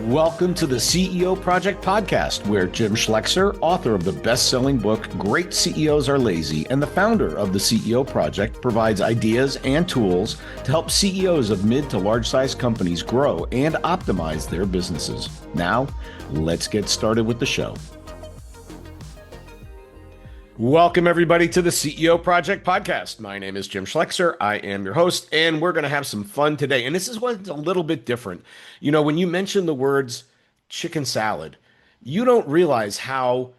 Welcome to the CEO Project Podcast, where Jim Schlexer, author of the best-selling book, Great CEOs Are Lazy, and the founder of the CEO Project, provides ideas and tools to help CEOs of mid to large-sized companies grow and optimize their businesses. Now, let's get started with the show. Welcome, everybody, to the CEO Project Podcast. My name is Jim Schlexer. I am your host, and we're going to have some fun today. And this is what's a little bit different. You know, when you mention the words chicken salad, you don't realize how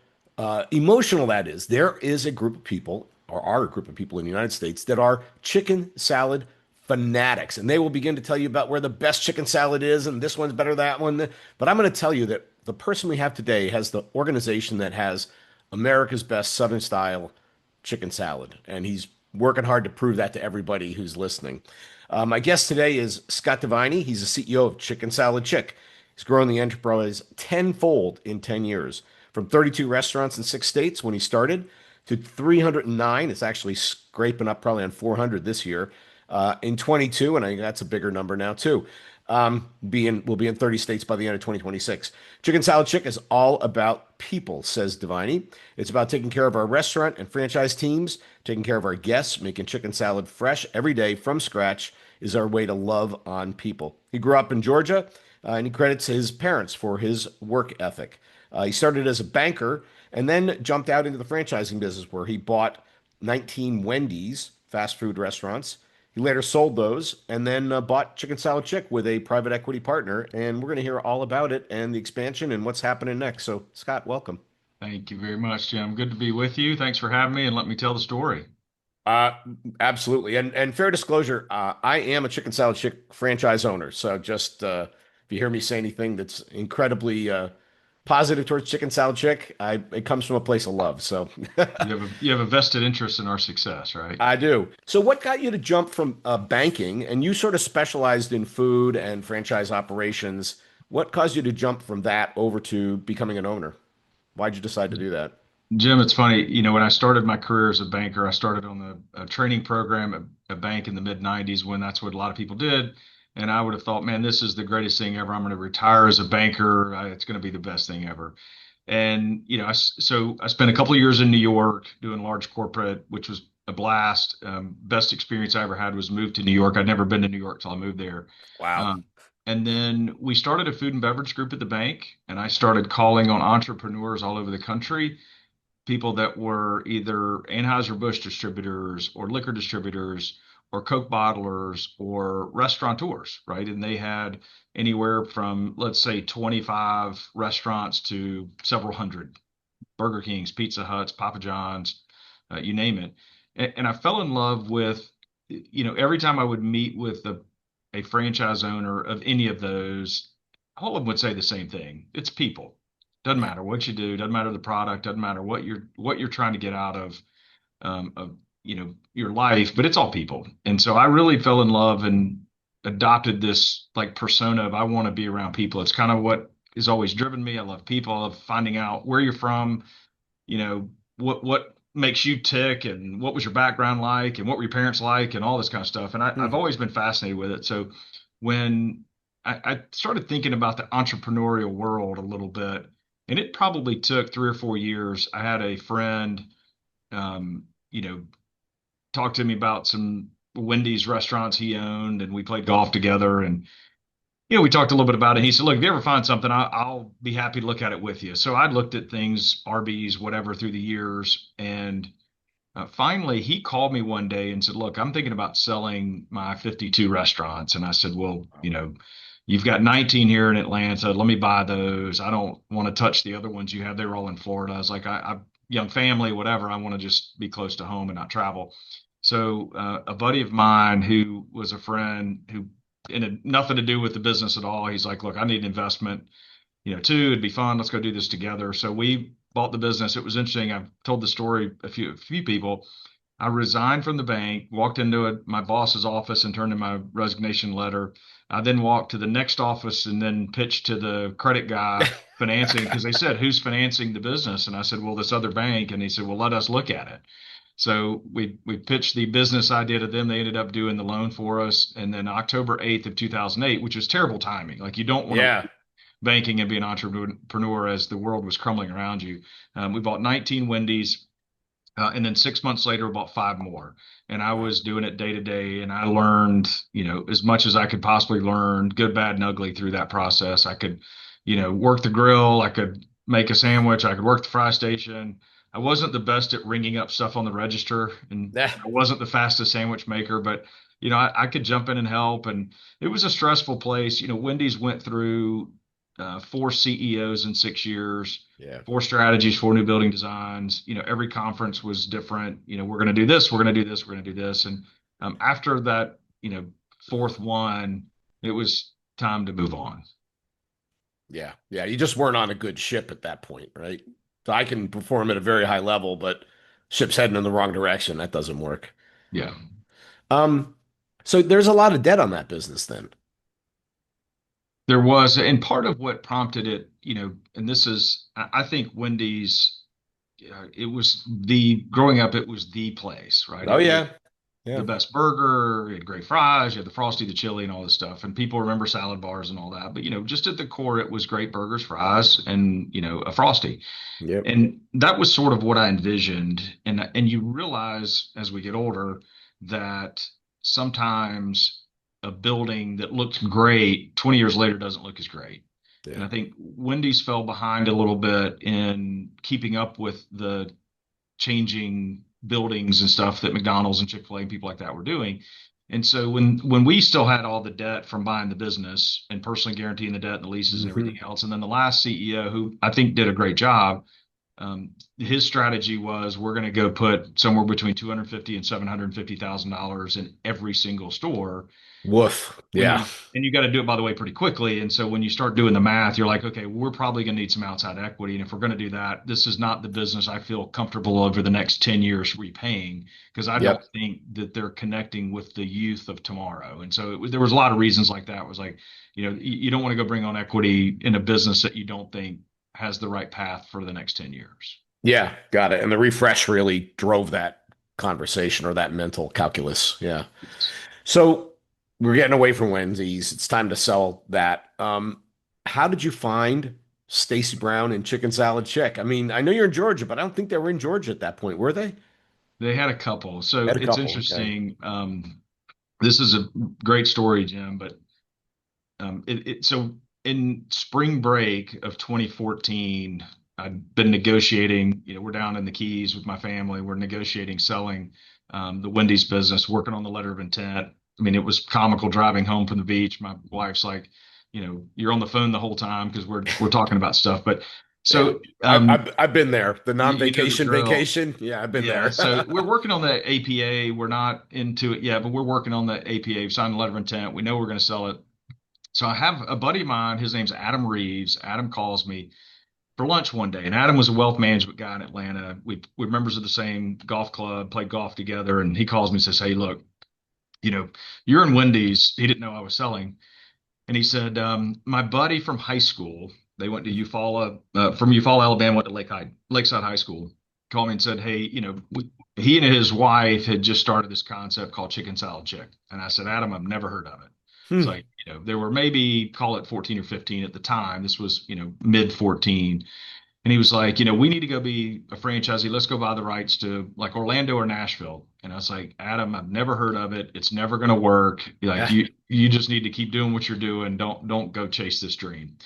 emotional that is. There is a group of people, or are a group of people in the United States, that are chicken salad fanatics. And they will begin to tell you about where the best chicken salad is, and this one's better than that one. But I'm going to tell you that the person we have today has the organization that has America's best Southern style chicken salad. And he's working hard to prove that to everybody who's listening. My guest today is Scott Deviney. He's the CEO of Chicken Salad Chick. He's grown the enterprise tenfold in 10 years, from 32 restaurants in 6 states when he started to 309. It's actually scraping up probably on 400 this year in 22. And I think that's a bigger number now too. We'll be in 30 states by the end of 2026. Chicken Salad Chick is all about people, says Deviney. It's about taking care of our restaurant and franchise teams, taking care of our guests, making chicken salad fresh every day from scratch is our way to love on people. He grew up in Georgia, and he credits his parents for his work ethic. He started as a banker and then jumped out into the franchising business where he bought 19 Wendy's fast food restaurants. He later sold those and then bought Chicken Salad Chick with a private equity partner. And we're going to hear all about it and the expansion and what's happening next. So, Scott, welcome. Thank you very much, Jim. Good to be with you. Thanks for having me and let me tell the story. Uh, Absolutely. And fair disclosure, I am a Chicken Salad Chick franchise owner. So just if you hear me say anything that's incredibly positive towards Chicken Salad Chick, it comes from a place of love. So You have a vested interest in our success, right? I do. So what got you to jump from banking, and you sort of specialized in food and franchise operations? What caused you to jump from that over to becoming an owner? Why'd you decide to do that? Jim, it's funny, when I started my career as a banker, I started on a training program at a bank in the mid 90s when that's what a lot of people did. And I would have thought, man, this is the greatest thing ever. I'm going to retire as a banker. It's going to be the best thing ever. And, so I spent a couple of years in New York doing large corporate, which was a blast. Best experience I ever had was move to New York. I'd never been to New York till I moved there. Wow. And then we started a food and beverage group at the bank, and I started calling on entrepreneurs all over the country, people that were either Anheuser-Busch distributors or liquor distributors or Coke bottlers or restaurateurs, right? And they had anywhere from, let's say, 25 restaurants to several hundred, Burger Kings, Pizza Huts, Papa John's, you name it. And I fell in love with, every time I would meet with a franchise owner of any of those, all of them would say the same thing. It's people. Doesn't matter what you do, doesn't matter the product, doesn't matter what you're trying to get out of your life, but it's all people. And so I really fell in love and adopted this like persona of I want to be around people. It's kind of what has always driven me. I love people. I love finding out where you're from, what makes you tick and what was your background like and what were your parents like and all this kind of stuff. And I've Mhm. always been fascinated with it. So when I started thinking about the entrepreneurial world a little bit, and it probably took 3 or 4 years. I had a friend, um, you know, talk to me about some Wendy's restaurants he owned, and we played golf together. And we talked a little bit about it. He said, "Look, if you ever find something, I'll be happy to look at it with you." So I looked at things, Arby's, whatever, through the years, and finally he called me one day and said, "Look, I'm thinking about selling my 52 restaurants." And I said, "Well, you've got 19 here in Atlanta. Let me buy those. I don't want to touch the other ones you have. They're all in Florida." I was like, I young family, whatever. I want to just be close to home and not travel. So a buddy of mine who was a friend who had nothing to do with the business at all, he's like, "Look, I need investment, too. It'd be fun. Let's go do this together." So we bought the business. It was interesting. I've told the story a few people. I resigned from the bank, walked into my boss's office and turned in my resignation letter. I then walked to the next office and then pitched to the credit guy financing because they said, "Who's financing the business?" And I said, "Well, this other bank." And he said, "Well, let us look at it." So we pitched the business idea to them. They ended up doing the loan for us. And then October 8th of 2008, which was terrible timing. Like you don't want to Yeah. banking and be an entrepreneur as the world was crumbling around you. We bought 19 Wendy's. And then 6 months later, bought five more. And I Wow. was doing it day to day. And I learned, as much as I could possibly learn, good, bad, and ugly through that process. I could, work the grill. I could make a sandwich. I could work the fry station. I wasn't the best at ringing up stuff on the register, and Yeah. I wasn't the fastest sandwich maker, but I could jump in and help. And it was a stressful place. Wendy's went through four CEOs in 6 years, Yeah. four strategies, four new building designs. Every conference was different. We're going to do this, we're going to do this, we're going to do this. And after that, fourth one, it was time to move on. Yeah. Yeah. You just weren't on a good ship at that point, right? So I can perform at a very high level, but ship's heading in the wrong direction. That doesn't work. Yeah, Um, so there's a lot of debt on that business then. there was. And part of what prompted it, and this is, I think Wendy's, it was growing up, it was the place, right? Oh It was yeah. the Yeah. best burger, you had great fries, you had the frosty, the chili, and all this stuff. And people remember salad bars and all that. But just at the core, it was great burgers, fries, and a frosty. Yep. And that was sort of what I envisioned. And you realize as we get older that sometimes a building that looked great 20 years later doesn't look as great. And Yeah. I think Wendy's fell behind a little bit in keeping up with the changing buildings and stuff that McDonald's and Chick-fil-A and people like that were doing. And so when we still had all the debt from buying the business and personally guaranteeing the debt and the leases and everything Hmm. else, and then the last CEO, who I think did a great job, his strategy was we're going to go put somewhere between 250 and $750,000 in every single store. Woof. when Yeah. you and you got to do it, by the way, pretty quickly. And so when you start doing the math, you're like, okay, we're probably going to need some outside equity. And if we're going to do that, this is not the business I feel comfortable over the next 10 years repaying, because I don't Yep. think that they're connecting with the youth of tomorrow. And so there was a lot of reasons like that. It was like, you don't want to go bring on equity in a business that you don't think has the right path for the next 10 years. Yeah. Got it. And the refresh really drove that conversation or that mental calculus. Yeah. Yes. So we're getting away from Wendy's. It's time to sell that. How did you find Stacy Brown and Chicken Salad Chick? I mean, I know you're in Georgia, but I don't think they were in Georgia at that point, were they? They had a couple. So Had a it's couple. Okay. interesting. This is a great story, Jim, but so in spring break of 2014, I'd been negotiating, we're down in the Keys with my family. We're negotiating selling the Wendy's business, working on the letter of intent. I mean, it was comical driving home from the beach. My wife's like, you're on the phone the whole time because we're talking about stuff. But Yeah. so I've been there. The you know the non-vacation drill. vacation. Yeah, I've been Yeah, there. so we're working on the APA. We're not into it yet, but we're working on the APA. We've signed the letter of intent. We know we're going to sell it. So I have a buddy of mine, his name's Adam Reeves. Adam calls me for lunch one day, and Adam was a wealth management guy in Atlanta. We're members of the same golf club, played golf together, and he calls me and says, "Hey, look, you know, you're in Wendy's." He didn't know I was selling, and he said, "My buddy from high school, they went to Eufaula, from Eufaula, Alabama, went to Lakeside High School, called me and said, hey, he and his wife had just started this concept called Chicken Salad Chick." And I said, "Adam, I've never heard of it." It's Hmm. like, there were maybe call it 14 or 15 at the time. This was, mid 14. And he was like, we need to go be a franchisee. Let's go buy the rights to like Orlando or Nashville. And I was like, "Adam, I've never heard of it. It's never going to work. Like Yeah. you just need to keep doing what you're doing. Don't go chase this dream."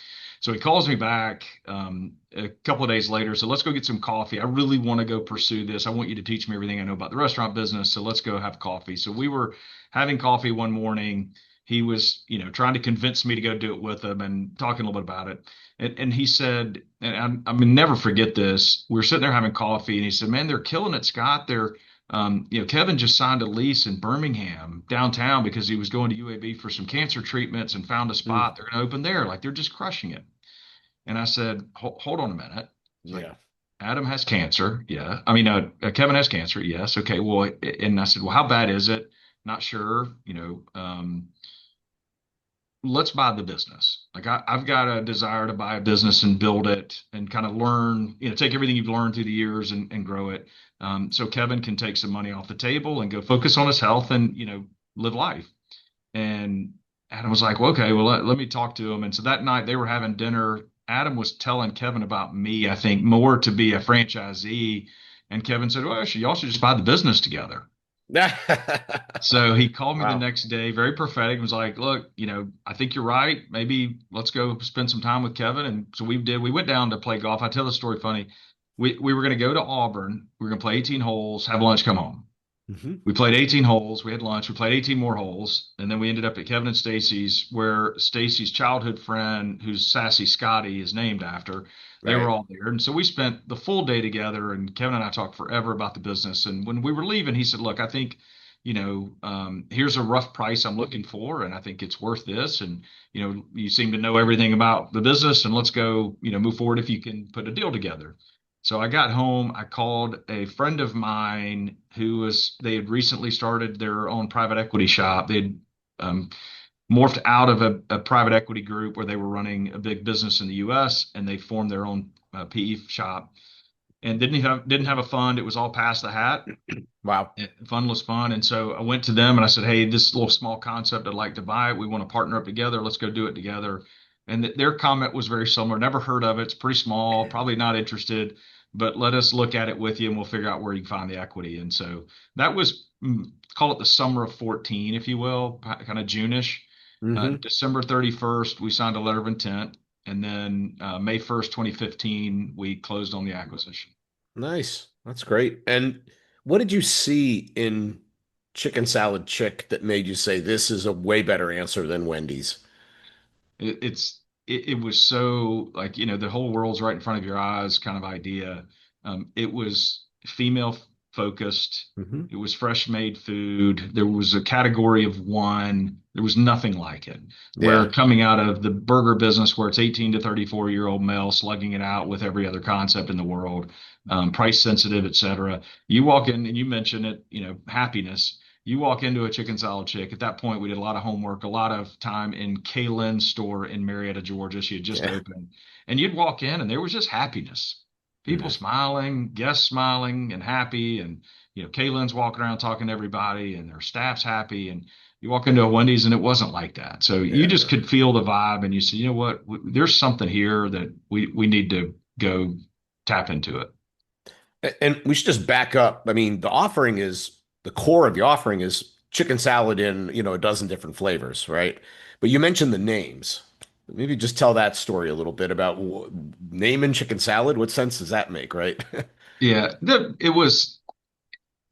So he calls me back a couple of days later. So let's go get some coffee. I really want to go pursue this. I want you to teach me everything I know about the restaurant business. So let's go have coffee. So we were having coffee one morning. He was, trying to convince me to go do it with him and talking a little bit about it. And he said, and I'm gonna never forget this. We were sitting there having coffee, and he said, "Man, they're killing it, Scott. Kevin just signed a lease in Birmingham downtown because he was going to UAB for some cancer treatments and found a Hmm. spot. They're going to open there. Like they're just crushing it." And I said, Hold on a minute." It's like, Yeah. "Adam has cancer. Yeah. I mean, Kevin has cancer. Yes. Okay. Well," and I said, "Well, how bad is it?" "Not sure. Let's buy the business. Like I've got a desire to buy a business and build it and kind of learn, take everything you've learned through the years and grow it. So Kevin can take some money off the table and go focus on his health and, live life." And Adam was like, well, okay, well, let me talk to him. And so that night they were having dinner. Adam was telling Kevin about me, I think, more to be a franchisee. And Kevin said, well, y'all should just buy the business together. So he called me the Wow. next day, very prophetic, and was like, look, I think you're right. Maybe let's go spend some time with Kevin. And so we did. We went down to play golf. I tell the story funny. We were going to go to Auburn. We were going to play 18 holes, have lunch, come home. Hmm. We played 18 holes. We had lunch. We played 18 more holes, and then we ended up at Kevin and Stacy's, where Stacy's childhood friend, who's Sassy Scotty, is named after. They were Right. all there, and so we spent the full day together. And Kevin and I talked forever about the business. And when we were leaving, he said, "Look, I think, here's a rough price I'm looking for, and I think it's worth this. And you seem to know everything about the business, and let's go, move forward if you can put a deal together." So I got home, I called a friend of mine they had recently started their own private equity shop. They'd um, morphed out of a private equity group where they were running a big business in the US, and they formed their own PE shop and didn't have a fund. It was all past the hat. Wow. Funless fun. And so I went to them and I said, hey, this little small concept, I'd like to buy it. We want to partner up together. Let's go do it together. And their comment was very similar. Never heard of it. It's pretty small, probably not interested, but let us look at it with you and we'll figure out where you can find the equity. And so that was, call it the summer of 14, if you will, kind of June-ish. Hmm. December 31st, we signed a letter of intent. And then May 1st, 2015, we closed on the acquisition. Nice. That's great. And what did you see in Chicken Salad Chick that made you say this is a way better answer than Wendy's? It was so like the whole world's right in front of your eyes kind of idea. It was female focused. Hmm. It was fresh made food. There was a category of one. There was nothing like it. Where Yeah. coming out of the burger business, where it's 18 to 34-year-old male slugging it out with every other concept in the world, price sensitive, et cetera. You walk in and you mention it, happiness. You walk into a chicken salad chick. At that point, we did a lot of homework, a lot of time in Kaylin's store in Marietta, Georgia. She had just Yeah. opened. And you'd walk in and there was just happiness. People Mhm. smiling, guests smiling and happy. And, Kaylin's walking around talking to everybody and their staff's happy. And you walk into a Wendy's and it wasn't like that. So you just Yeah. could feel the vibe and you said, you know what? There's something here that we need to go tap into it. And we should just back up. I mean, the core of the offering is chicken salad in, a dozen different flavors, right? But you mentioned the names. Maybe just tell that story a little bit about naming chicken salad. What sense does that make, right? Yeah, it was.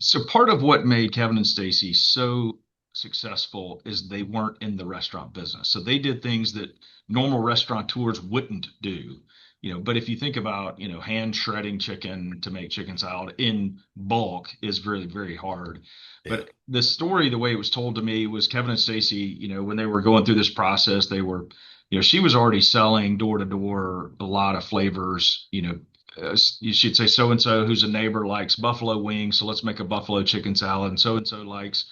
So part of what made Kevin and Stacy so successful is they weren't in the restaurant business. So they did things that normal restaurateurs wouldn't do. But if you think about, hand shredding chicken to make chicken salad in bulk is really, very hard. Yeah. But the story, the way it was told to me was Kevin and Stacy, when they were going through this process, they were, she was already selling door to door a lot of flavors, you should say so and so who's a neighbor likes buffalo wings, so let's make a buffalo chicken salad. And so likes,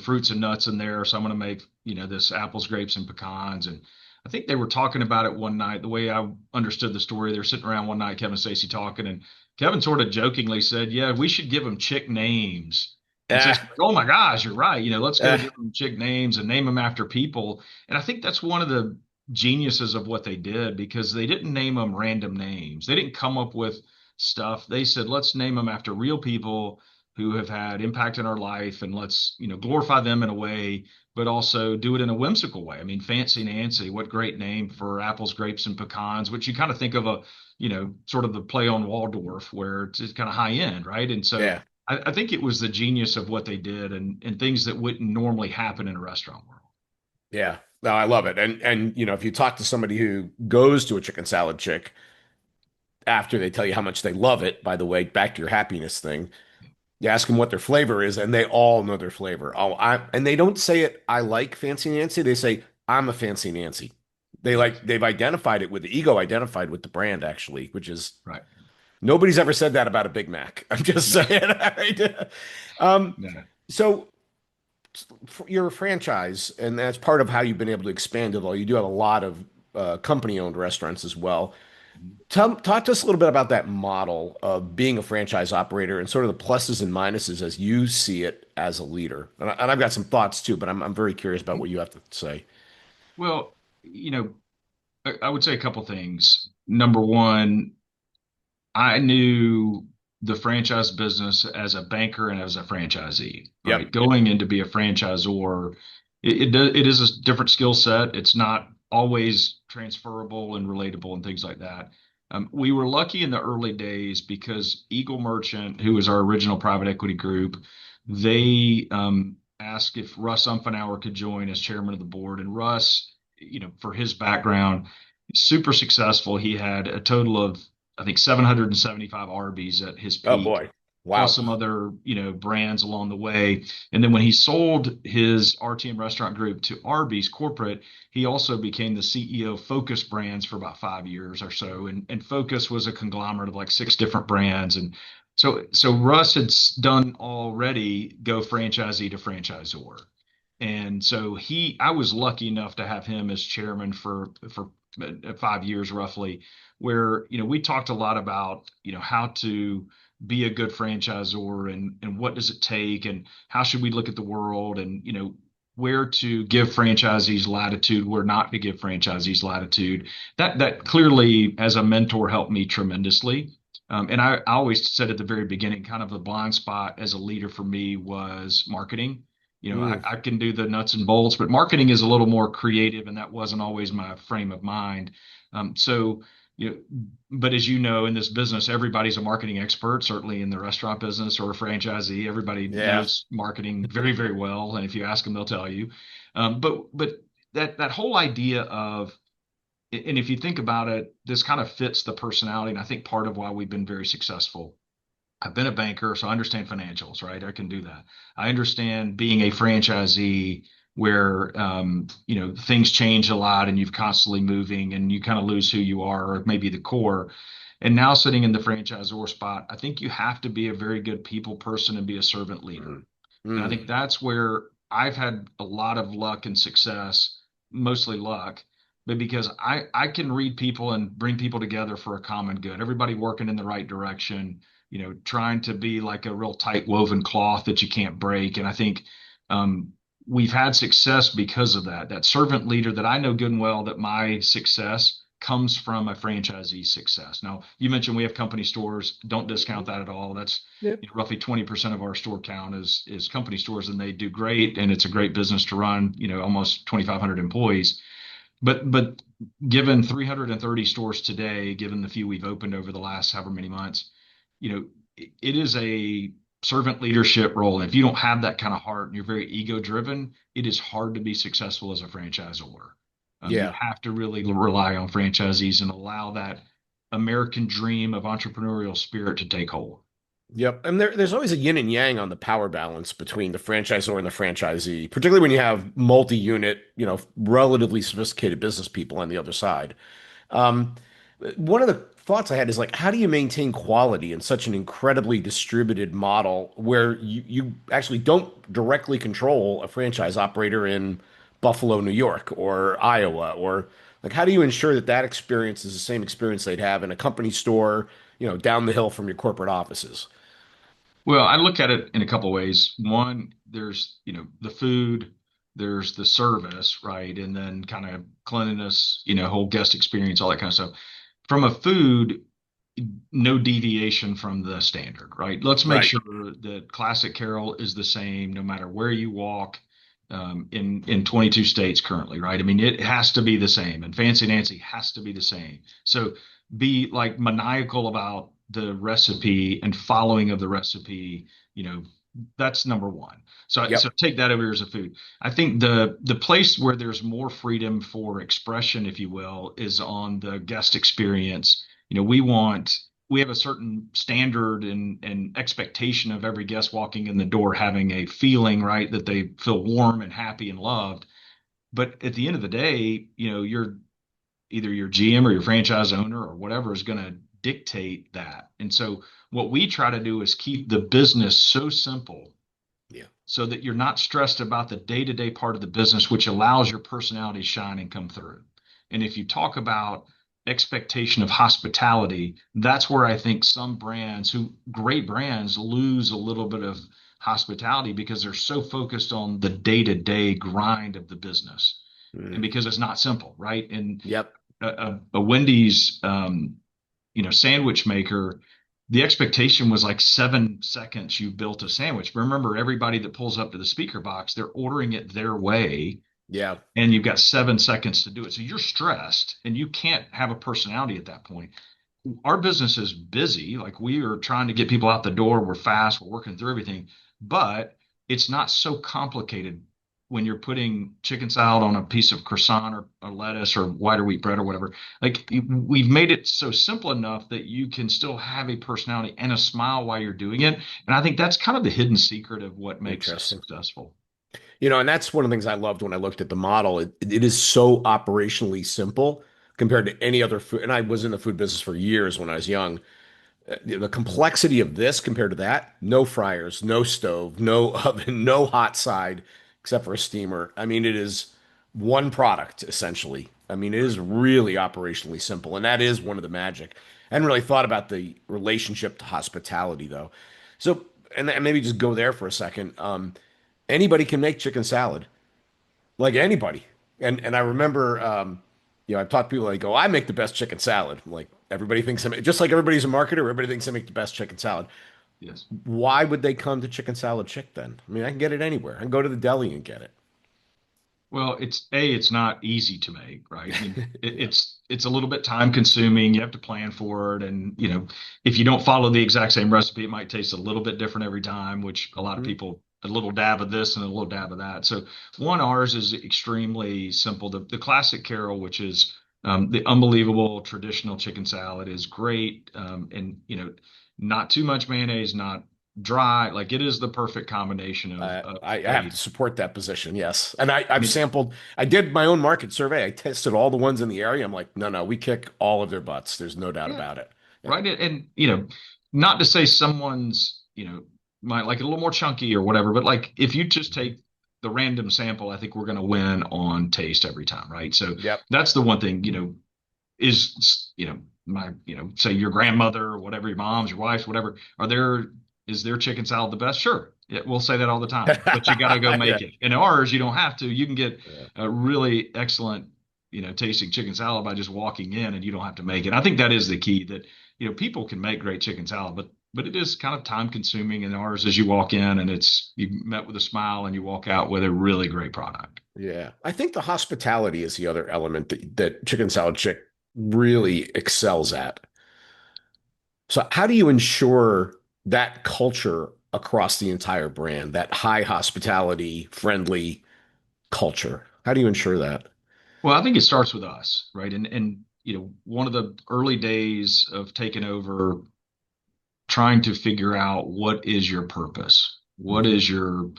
fruits and nuts in there, so I'm going to make, this apples, grapes, and pecans. And I think they were talking about it one night. The way I understood the story, they were sitting around one night, Kevin and Stacey talking, and Kevin sort of jokingly said, "Yeah, we should give them chick names." And Stacey's Ah, like, "Oh my gosh, you're right. Let's go ah, give them chick names and name them after people." And I think that's one of the geniuses of what they did because they didn't name them random names. They didn't come up with stuff. They said, let's name them after real people who have had impact in our life and let's, glorify them in a way, but also do it in a whimsical way. I mean, Fancy Nancy, what great name for apples, grapes, and pecans, which you kind of think of sort of the play on Waldorf where it's kind of high end, right? And so yeah. I think it was the genius of what they did and things that wouldn't normally happen in a restaurant world. Yeah. No, I love it. And if you talk to somebody who goes to a chicken salad chick after they tell you how much they love it, by the way, back to your happiness thing, you ask them what their flavor is, and they all know their flavor. And they don't say it, I like Fancy Nancy. They say, I'm a Fancy Nancy. Yes. They've identified it with the ego identified with the brand, actually, which is Right. nobody's ever said that about a Big Mac. I'm just No, saying. Right? Um, no. so you're a franchise, and that's part of how you've been able to expand it all. You do have a lot of company-owned restaurants as well. Talk to us a little bit about that model of being a franchise operator and sort of the pluses and minuses as you see it as a leader. And I've got some thoughts too, but I'm very curious about what you have to say. Well, I would say a couple things. Number one, I knew the franchise business as a banker and as a franchisee, right? Yep. Going in to be a franchisor, it is a different skill set. It's not always transferable and relatable and things like that. We were lucky in the early days because Eagle Merchant, who was our original private equity group, they asked if Russ Umfenauer could join as chairman of the board. And Russ, for his background, super successful. He had a total of I think 775 Arby's at his Oh peak, boy. plus Wow. some other, brands along the way. And then when he sold his RTM restaurant group to Arby's corporate, he also became the CEO of Focus Brands for about 5 years or so. And Focus was a conglomerate of like six different brands. And so Russ had done already go franchisee to franchisor. And so I was lucky enough to have him as chairman for 5 years roughly, where we talked a lot about how to be a good franchisor and what does it take and how should we look at the world and where to give franchisees latitude, where not to give franchisees latitude. That clearly as a mentor helped me tremendously. And I always said at the very beginning, kind of the blind spot as a leader for me was marketing. Mm. I can do the nuts and bolts, but marketing is a little more creative, and that wasn't always my frame of mind. So, you know, but as you know, in this business, everybody's a marketing expert, certainly in the restaurant business or a franchisee. Everybody Yeah. knows marketing very, very well. And if you ask them, they'll tell you. But that whole idea of, and if you think about it, this kind of fits the personality. And I think part of why we've been very successful. I've been a banker, so I understand financials, right? I can do that. I understand being a franchisee where things change a lot and you're constantly moving and you kind of lose who you are or maybe the core. And now sitting in the franchisor spot, I think you have to be a very good people person and be a servant leader. Mm. And I Mm. think that's where I've had a lot of luck and success, mostly luck, but because I can read people and bring people together for a common good, everybody working in the right direction, trying to be like a real tight woven cloth that you can't break. And I think we've had success because of that. That servant leader that I know good and well that my success comes from a franchisee success. Now, you mentioned we have company stores. Don't discount that at all. That's Yep. roughly 20% of our store count is company stores, and they do great, and it's a great business to run. Almost 2,500 employees. But given 330 stores today, given the few we've opened over the last however many months, it is a servant leadership role. And if you don't have that kind of heart and you're very ego driven, it is hard to be successful as a franchisor. You Yeah. have to really rely on franchisees and allow that American dream of entrepreneurial spirit to take hold. Yep. And there's always a yin and yang on the power balance between the franchisor and the franchisee, particularly when you have multi-unit, relatively sophisticated business people on the other side. Um, One of the thoughts I had is like, how do you maintain quality in such an incredibly distributed model where you actually don't directly control a franchise operator in Buffalo, New York, or Iowa, or like, how do you ensure that that experience is the same experience they'd have in a company store, down the hill from your corporate offices? Well, I look at it in a couple of ways. One, there's, the food, there's the service, right? And then kind of cleanliness, whole guest experience, all that kind of stuff. From a food, no deviation from the standard, right? Let's make Right. sure that Classic Carol is the same no matter where you walk in 22 states currently, right? I mean, it has to be the same, and Fancy Nancy has to be the same. So be like maniacal about the recipe and following of the recipe. You know, that's number one. So Yep. take that over as a food. I think the place where there's more freedom for expression, if you will, is on the guest experience. We have a certain standard and expectation of every guest walking in the door having a feeling, right, that they feel warm and happy and loved. But at the end of the day, you're either your GM or your franchise owner or whatever is going to dictate that. And so what we try to do is keep the business so simple Yeah. so that you're not stressed about the day-to-day part of the business, which allows your personality to shine and come through. And if you talk about expectation of hospitality, that's where I think some great brands lose a little bit of hospitality because they're so focused on the day-to-day grind of the business. and Mm. because it's not simple, right? And Yep. a Wendy's, sandwich maker, the expectation was like 7 seconds you built a sandwich. But remember, everybody that pulls up to the speaker box, they're ordering it their way, Yeah. and you've got 7 seconds to do it. So you're stressed, and you can't have a personality at that point. Our business is busy. Like, we are trying to get people out the door. We're fast. We're working through everything, but it's not so complicated when you're putting chicken salad on a piece of croissant or lettuce or white or wheat bread or whatever. Like, we've made it so simple enough that you can still have a personality and a smile while you're doing it. And I think that's kind of the hidden secret of what makes us Interesting. successful. And that's one of the things I loved when I looked at the model. It is so operationally simple compared to any other food. And I was in the food business for years when I was young. The complexity of this compared to that, no fryers, no stove, no oven, no hot side, except for a steamer. I mean, it is one product essentially. I mean, it is Right. really operationally simple. And that is one of the magic. I hadn't really thought about the relationship to hospitality though. So, and maybe just go there for a second. Anybody can make chicken salad, like anybody. And I remember, I've taught people like, go, I make the best chicken salad. Like everybody thinks I make, just like everybody's a marketer, everybody thinks I make the best chicken salad. Yes. Why would they come to Chicken Salad Chick then? I mean, I can get it anywhere. I can go to the deli and get it. Well, it's not easy to make, right? I mean, Yeah. it's a little bit time consuming. You have to plan for it, and if you don't follow the exact same recipe, it might taste a little bit different every time. Which a lot of Hmm. people, a little dab of this and a little dab of that. So ours is extremely simple. The classic Carol, which is the unbelievable traditional chicken salad, is great, and not too much mayonnaise, not dry. Like, it is the perfect combination of I have a. to support that position, yes. And I've I sampled, I did my own market survey. I tested all the ones in the area. I'm like, no, no, we kick all of their butts. There's no doubt Yeah, about it. Yeah. right. And not to say someone's, might like it a little more chunky or whatever, but like, if you just take the random sample, I think we're going to win on taste every time, right? So Yep. that's the one thing, is, say your grandmother or whatever, your mom's, your wife's, whatever, is their chicken salad the best? Sure. Yeah, we'll say that all the time, but you got to go Yeah. make it. And ours, you don't have to. You can get Yeah. a really excellent, tasting chicken salad by just walking in, and you don't have to make it. I think that is the key, that, people can make great chicken salad, but it is kind of time consuming. And ours is, you walk in and you met with a smile and you walk out with a really great product. Yeah. I think the hospitality is the other element that Chicken Salad Chick really excels at. So how do you ensure that culture across the entire brand, that high hospitality, friendly culture? How do you ensure that? Well, I think it starts with us, right? And one of the early days of taking over, trying to figure out, what is your purpose? What Mhm. is your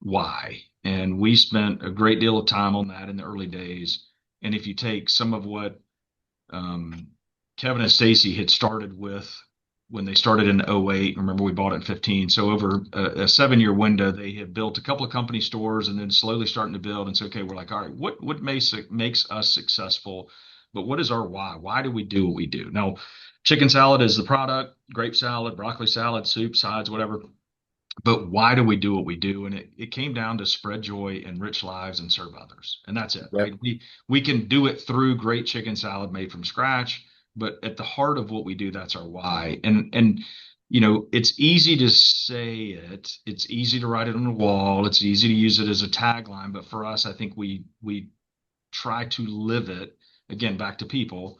why? And we spent a great deal of time on that in the early days. And if you take some of what um, Kevin and Stacy had started with when they started in '08. Remember, we bought it in 15. So over a 7 year window, they had built a couple of company stores and then slowly starting to build. And so, okay, we're like, all right, what makes us successful? But what is our why? Why do we do what we do? Now, chicken salad is the product, grape salad, broccoli salad, soup, sides, whatever. But why do we do what we do? And it came down to spread joy, enrich lives, and serve others. And that's it, right? Yep. We can do it through great chicken salad made from scratch, but at the heart of what we do, that's our why. And it's easy to say it. It's easy to write it on the wall. It's easy to use it as a tagline. But for us, I think we try to live it. Again, back to people.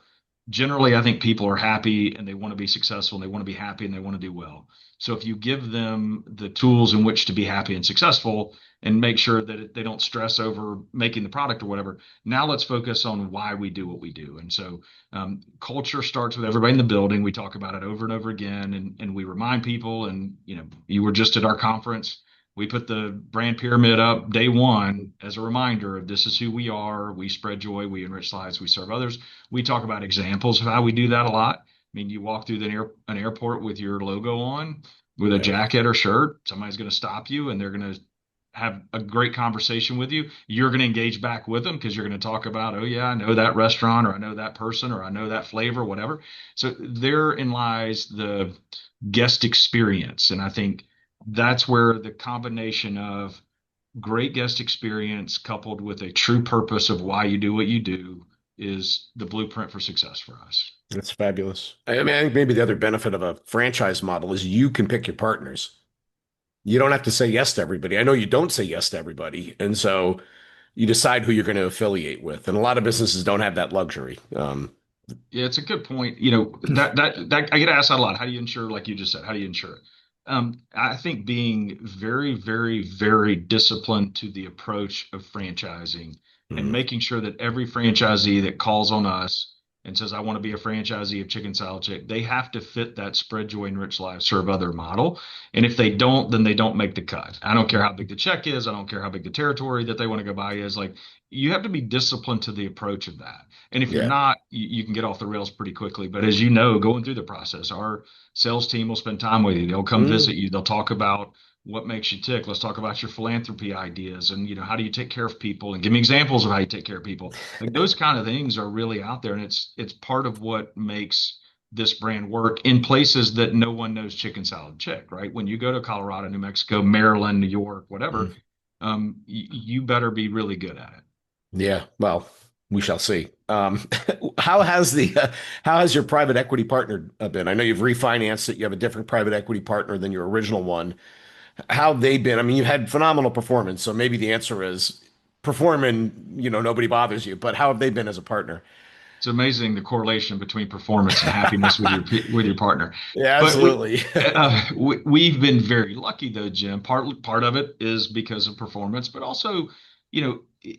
Generally, I think people are happy and they want to be successful and they want to be happy and they want to do well. So if you give them the tools in which to be happy and successful, and make sure that they don't stress over making the product or whatever, now let's focus on why we do what we do. And so culture starts with everybody in the building. We talk about it over and over again, and we remind people. And you were just at our conference. We put the brand pyramid up day one as a reminder of, this is who we are. We spread joy, we enrich lives, we serve others. We talk about examples of how we do that a lot. I mean, you walk through an airport with your logo on, with a Yep. jacket or shirt, somebody's going to stop you and they're going to have a great conversation with you. You're going to engage back with them because you're going to talk about, oh yeah, I know that restaurant, or I know that person, or I know that flavor, whatever. So therein lies the guest experience. And I think that's where the combination of great guest experience coupled with a true purpose of why you do what you do is the blueprint for success for us. That's fabulous. I mean, I think maybe the other benefit of a franchise model is you can pick your partners. You don't have to say yes to everybody. I know you don't say yes to everybody. And so you decide who you're going to affiliate with. And a lot of businesses don't have that luxury. Yeah, it's a good point. You know, that I get asked that a lot. How do you insure, like you just said, how do you insure? I think being very, very, very disciplined to the approach of franchising and Mm, making sure that every franchisee that calls on us and says, I want to be a franchisee of Chicken Salad Chick, they have to fit that spread joy and rich life, serve other model. And if they don't, then they don't make the cut. I don't care how big the check is. I don't care how big the territory that they want to go buy is. Like, you have to be disciplined to the approach of that. And if you're yeah. not, you can get off the rails pretty quickly. But as you know, going through the process, our sales team will spend time with you. They'll come Mm, visit you. They'll talk about what makes you tick. Let's talk about your philanthropy ideas and how do you take care of people and give me examples of how you take care of people. Like those kind of things are really out there, and it's part of what makes this brand work in places that no one knows Chicken Salad Chick, right? When you go to Colorado, New Mexico, Maryland, New York, whatever, mm. you better be really good at it. Yeah. Well, we shall see. How has how has your private equity partner been? I know you've refinanced it. You have a different private equity partner than your original one. How have they been? I mean, you had phenomenal performance, so maybe the answer is performing, nobody bothers you, but how have they been as a partner? It's amazing the correlation between performance and happiness with your partner. Yeah, But absolutely. we've been very lucky though, Jim. Part of it is because of performance, but also,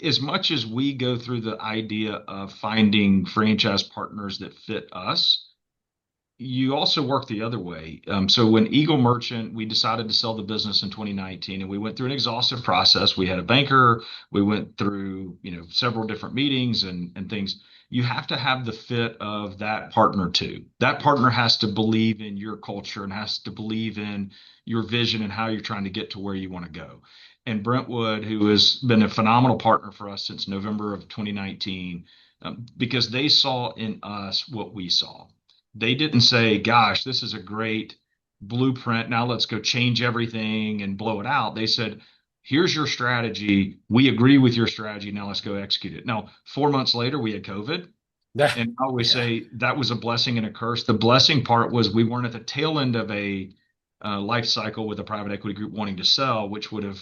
as much as we go through the idea of finding franchise partners that fit us, you also work the other way. So when Eagle Merchant, we decided to sell the business in 2019, and we went through an exhaustive process. We had a banker, we went through, several different meetings and things. You have to have the fit of that partner too. That partner has to believe in your culture and has to believe in your vision and how you're trying to get to where you want to go. And Brentwood, who has been a phenomenal partner for us since November of 2019, because they saw in us what we saw. They didn't say, gosh, this is a great blueprint. Now let's go change everything and blow it out. They said, here's your strategy. We agree with your strategy. Now let's go execute it. Now, 4 months later, we had COVID. Yeah. And I always Yeah. say that was a blessing and a curse. The blessing part was we weren't at the tail end of a life cycle with a private equity group wanting to sell, which would have,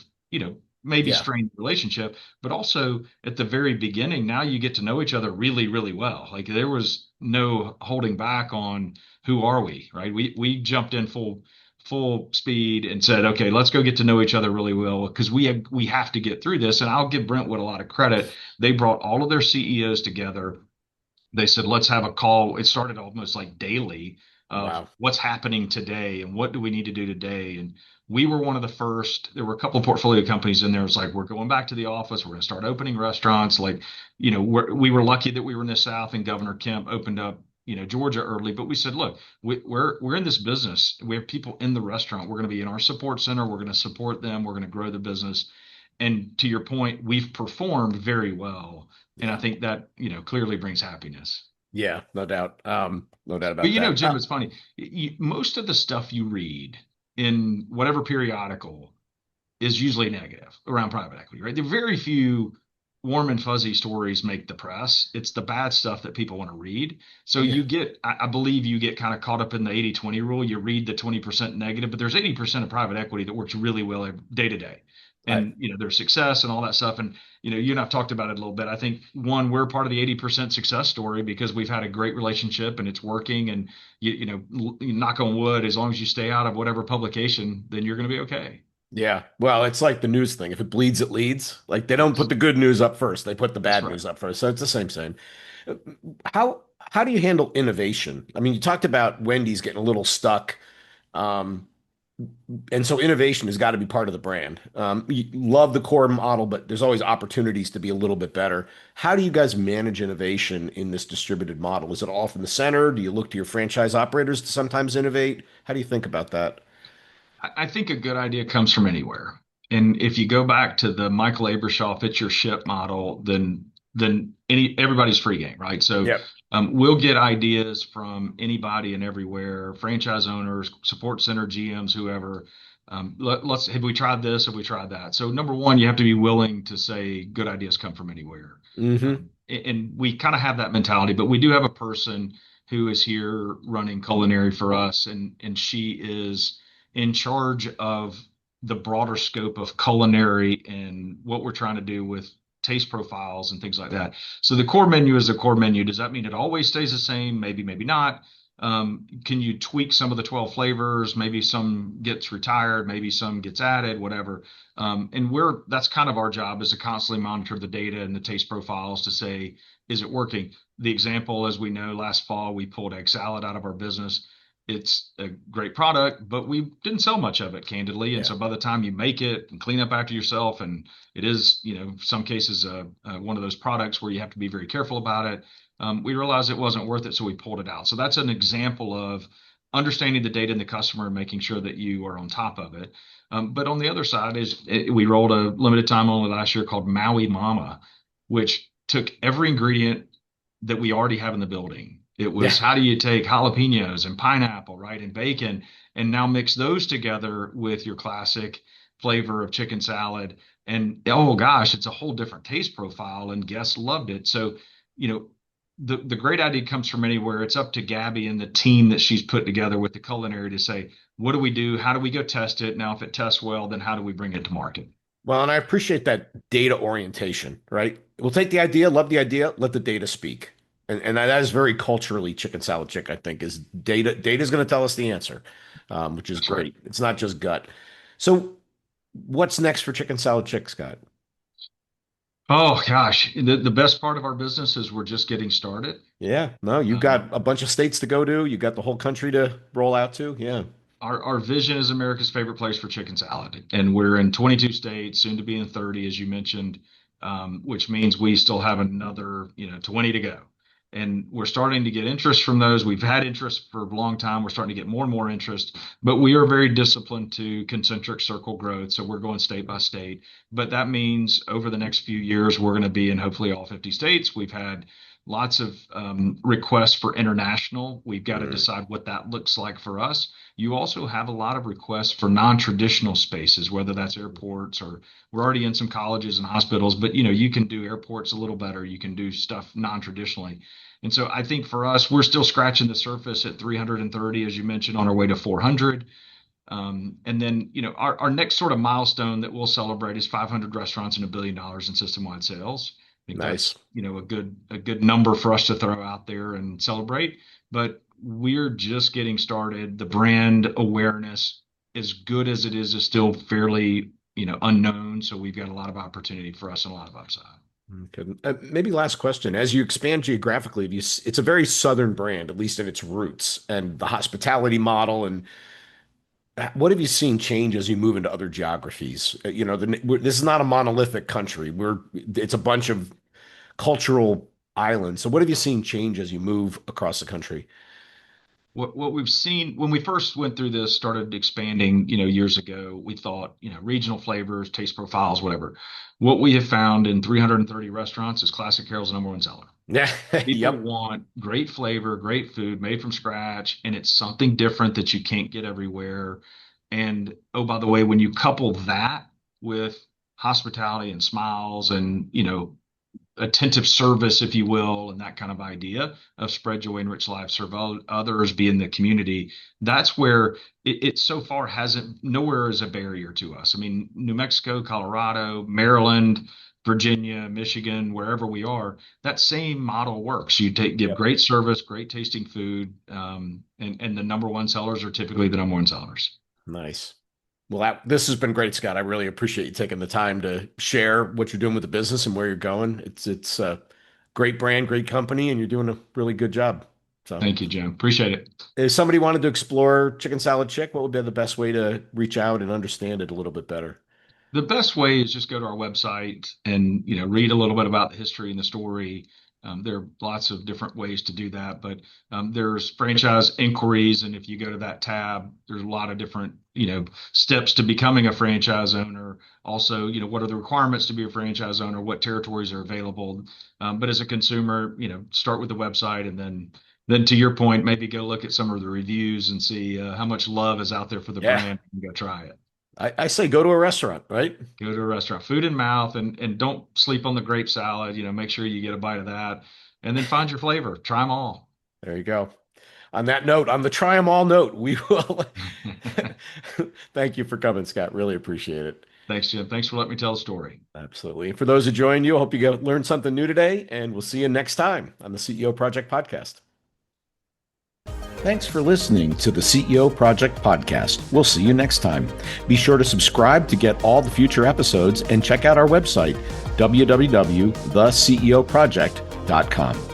maybe Yeah. strained the relationship. But also at the very beginning, now you get to know each other really, really well. Like there was no holding back on who are we, right? We jumped in full speed and said, okay, let's go get to know each other really well because we have to get through this. And I'll give Brentwood a lot of credit. They brought all of their CEOs together. They said, let's have a call. It started almost like daily of Wow. what's happening today and what do we need to do today. And we were one of the first. There were a couple of portfolio companies in there. It was like, we're going back to the office. We're going to start opening restaurants. Like, we were lucky that we were in the South and Governor Kemp opened up, Georgia early. But we said, look, we're in this business. We have people in the restaurant. We're going to be in our support center. We're going to support them. We're going to grow the business. And to your point, we've performed very well. And I Yeah. think that, clearly brings happiness. Yeah, no doubt. No doubt But about that. Jim, it's funny. Most of the stuff you read in whatever periodical is usually negative around private equity, right? There are very few warm and fuzzy stories make the press. It's the bad stuff that people want to read. So Yeah. I believe you get kind of caught up in the 80-20 rule. You read the 20% negative, but there's 80% of private equity that works really well day to day. I, And, their success and all that stuff. And, you and I've talked about it a little bit. I think one, we're part of the 80% success story because we've had a great relationship and it's working. And, you knock on wood, as long as you stay out of whatever publication, then you're going to be okay. yeah. Well, it's like the news thing. If it bleeds, it leads. Like they don't put the good news up first. They put the That's bad right. news up first. So it's the same. How do you handle innovation? I mean, you talked about Wendy's getting a little stuck. Um, and so innovation has got to be part of the brand. You love the core model, but there's always opportunities to be a little bit better. How do you guys manage innovation in this distributed model? Is it all from the center? Do you look to your franchise operators to sometimes innovate? How do you think about that? I think a good idea comes from anywhere. And if you go back to the Michael Abrashoff, it's your ship model, then everybody's free game, right? So Yep. we'll get ideas from anybody and everywhere, franchise owners, support center GMs, whoever. Let's have we tried this? Have we tried that? So number one, you have to be willing to say good ideas come from anywhere. Hmm. And we kind of have that mentality, but we do have a person who is here running culinary for us, and she is in charge of the broader scope of culinary and what we're trying to do with taste profiles and things like that. So the core menu is the core menu. Does that mean it always stays the same? Maybe, maybe not. Can you tweak some of the 12 flavors? Maybe some gets retired, maybe some gets added, whatever. And that's kind of our job, is to constantly monitor the data and the taste profiles to say, is it working? The example, as we know, last fall we pulled egg salad out of our business. It's a great product, but we didn't sell much of it, candidly. And Yeah. so by the time you make it and clean up after yourself, and it is, some cases, one of those products where you have to be very careful about it, we realized it wasn't worth it, so we pulled it out. So that's an example of understanding the data and the customer and making sure that you are on top of it. But on the other side we rolled a limited time only last year called Maui Mama, which took every ingredient that we already have in the building. It Yeah. was, how do you take jalapenos and pineapple, right, and bacon, and now mix those together with your classic flavor of chicken salad. And oh gosh, it's a whole different taste profile, and guests loved it. So, you know, the great idea comes from anywhere. It's up to Gabby and the team that she's put together with the culinary to say, what do we do? How do we go test it? Now, if it tests well, then how do we bring it to market? Well, and I appreciate that data orientation, right? We'll take the idea, love the idea, let the data speak. And that is very culturally chicken salad chick, I think, is data. Data is going to tell us the answer, which is That's right. great. It's not just gut. So what's next for chicken salad chick, Scott? Oh gosh, the best part of our business is we're just getting started. Yeah, no, you've got Um, a bunch of states to go to. You got the whole country to roll out to. Yeah, our vision is America's favorite place for chicken salad, and we're in 22 states, soon to be in 30, as you mentioned, which means we still have another 20 to go. And we're starting to get interest from those. We've had interest for a long time. We're starting to get more and more interest, but we are very disciplined to concentric circle growth. So we're going state by state. But that means over the next few years, we're going to be in hopefully all 50 states. We've had lots of requests for international. We've got to mm, decide what that looks like for us. You also have a lot of requests for non-traditional spaces, whether that's airports, or we're already in some colleges and hospitals, but you can do airports a little better. You can do stuff non-traditionally. And so I think for us, we're still scratching the surface at 330, as you mentioned, on our way to 400. And then, our next sort of milestone that we'll celebrate is 500 restaurants and $1 billion in system-wide sales. I think nice. that's, a good number for us to throw out there and celebrate. But we're just getting started. The brand awareness, as good as it is still fairly, unknown. So we've got a lot of opportunity for us and a lot of upside. Okay. Maybe last question. As you expand geographically, it's a very Southern brand, at least in its roots, and the hospitality model. And what have you seen change as you move into other geographies? This is not a monolithic country. It's a bunch of cultural islands. So what have you seen change as you move across the country? What we've seen when we first went through this, started expanding, years ago, we thought, regional flavors, taste profiles, whatever. What we have found in 330 restaurants is Classic Carol's number one seller. Yeah. People Yep. want great flavor, great food made from scratch, and it's something different that you can't get everywhere. And oh, by the way, when you couple that with hospitality and smiles and, attentive service, if you will, and that kind of idea of spread joy, enrich life, serve others, be in the community. That's where it so far hasn't, nowhere is a barrier to us. I mean, New Mexico, Colorado, Maryland, Virginia, Michigan, wherever we are, that same model works. Give Yep. great service, great tasting food, and the number one sellers are typically the number one sellers. Nice. Well, this has been great, Scott. I really appreciate you taking the time to share what you're doing with the business and where you're going. It's a great brand, great company, and you're doing a really good job. So, Thank you, Jim. Appreciate it. if somebody wanted to explore Chicken Salad Chick, what would be the best way to reach out and understand it a little bit better? The best way is just go to our website and read a little bit about the history and the story. There are lots of different ways to do that, but there's franchise inquiries, and if you go to that tab, there's a lot of different steps to becoming a franchise owner. Also, what are the requirements to be a franchise owner? What territories are available? But as a consumer, start with the website, and then to your point, maybe go look at some of the reviews and see how much love is out there for the Yeah. brand and go try it. I say go to a restaurant, right? Go to a restaurant, food in mouth, and don't sleep on the grape salad. Make sure you get a bite of that, and then find your flavor. Try them all. There you go. On that note, on the try 'em all note, we will thank you for coming, Scott. Really appreciate it. Thanks, Jim. Thanks for letting me tell the story. Absolutely. And for those who joined you, I hope you learned something new today, and we'll see you next time on the CEO Project Podcast. Thanks for listening to the CEO Project Podcast. We'll see you next time. Be sure to subscribe to get all the future episodes and check out our website, www.theceoproject.com.